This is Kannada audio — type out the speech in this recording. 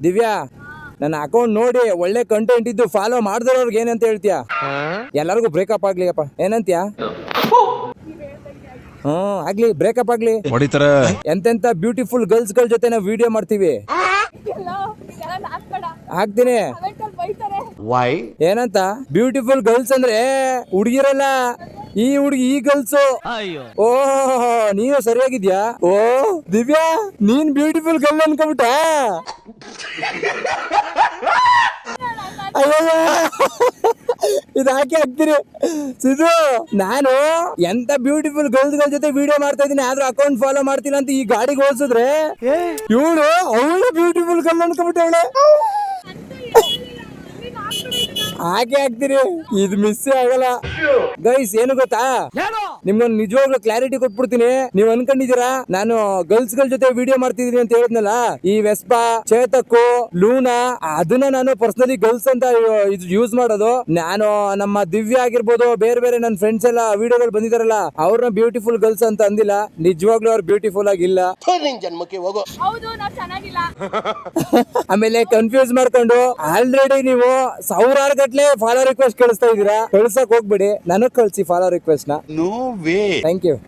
ದಿವ್ಯಾ ನನ್ನ ಅಕೌಂಟ್ ನೋಡಿ ಒಳ್ಳೆ ಕಂಟೆಂಟ್ ಇದ್ದು ಫಾಲೋ ಮಾಡಿದವ್ರಿಗೆ ಏನಂತ ಹೇಳ್ತೀಯ? ಎಲ್ಲರಿಗೂ ಬ್ರೇಕಪ್ ಆಗ್ಲಿ ಅಪ್ಪ, ಏನಂತೀಯ? ಆಗ್ಲಿ, ಬ್ರೇಕಪ್ ಆಗ್ಲಿ. ಎಂತೆಂತ ಬ್ಯೂಟಿಫುಲ್ ಗರ್ಲ್ಸ್ ಗಳ ಜೊತೆ ನಾವು ವಿಡಿಯೋ ಮಾಡ್ತೀವಿ. ಹಾಕ್ತೀನಿ. ಏನಂತ? ಬ್ಯೂಟಿಫುಲ್ ಗರ್ಲ್ಸ್ ಅಂದ್ರೆ ಹುಡುಗಿರಲ್ಲ, ಈ ಹುಡುಗಿ ಈ ಗರ್ಲ್ಸ್. ಓಹ್, ನೀನು ಸರಿಯಾಗಿದ್ಯಾ? ಓ ದಿವ್ಯಾ, ನೀನ್ ಬ್ಯೂಟಿಫುಲ್ ಗರ್ಲ್ ಅನ್ಕೊಂಬಿಟ್ಟ? ಇದು ಹಾಕಿ ಹಾಕ್ತೀರಿ ಸಿದ್ದು. ನಾನು ಎಂತ ಬ್ಯೂಟಿಫುಲ್ ಗರ್ಲ್ಸ್ ಗಳ ಜೊತೆ ವಿಡಿಯೋ ಮಾಡ್ತಾ ಇದೀನಿ, ಆದ್ರೂ ಅಕೌಂಟ್ ಫಾಲೋ ಮಾಡ್ತೀನಿ ಅಂತ ಈ ಗಾಡಿಗೆ ಹೋಲ್ಸಿದ್ರೆ ಇವಳು ಅವಳು ಬ್ಯೂಟಿಫುಲ್ ಗರ್ಲ್ ಅನ್ಕೊಂಡ್ಬಿಟ್ಟೆ. ಅವಳೆ ಹಾಗೆ ಹಾಕ್ತೀರಿ, ಇದು ಮಿಸ್ ಆಗಲ್ಲ ಗೈಸ್. ಏನು ಗೊತ್ತಾ, ನಿಮ್ಗೊಂದು ನಿಜವಾಗ್ಲೂ ಕ್ಲಾರಿಟಿ ಕೊಟ್ಬಿಡ್ತೀನಿ. ನೀವ್ ಅನ್ಕೊಂಡಿದೀರಾ ನಾನು ಗರ್ಲ್ಸ್ ಗಳ ಜೊತೆ ವಿಡಿಯೋ ಮಾಡ್ತಿದೀನಿ ಅಂತ ಹೇಳಿದ್ನಲ್ಲ, ಈ ವೆಸ್ಪಾ, ಚೇತಕ್ಕು, ಲೂನಾ, ಅದನ್ನ ನಾನು ಪರ್ಸನಲಿ ಗರ್ಲ್ಸ್ ಅಂತ ಯೂಸ್ ಮಾಡೋದು. ನಾನು ನಮ್ಮ ದಿವ್ಯ ಆಗಿರ್ಬೋದು, ಬೇರೆ ಬೇರೆ ನನ್ನ ಫ್ರೆಂಡ್ಸ್ ಎಲ್ಲ ವಿಡಿಯೋಗಳು ಬಂದಿದಾರಲ್ಲ, ಅವ್ರನ್ನ ಬ್ಯೂಟಿಫುಲ್ ಗರ್ಲ್ಸ್ ಅಂತ ಅಂದಿಲ್ಲ. ನಿಜವಾಗ್ಲೂ ಅವ್ರು ಬ್ಯೂಟಿಫುಲ್ ಆಗಿಲ್ಲ. ಆಮೇಲೆ ಕನ್ಫ್ಯೂಸ್ ಮಾಡ್ಕೊಂಡು ಆಲ್ರೆಡಿ ನೀವು ಸಾವಿರಾರು ಗಟ್ಲೆ ಫಾಲೋ ರಿಕ್ವೆಸ್ಟ್ ಕಳಿಸ್ತಾ ಇದೀರಾ. ಕಳ್ಸಕ್ ಹೋಗ್ಬಿಡಿ, ನನಗ್ ಕಳ್ಸಿ ಫಾಲೋ ರಿಕ್ವೆಸ್ಟ್ ನ. Thank you.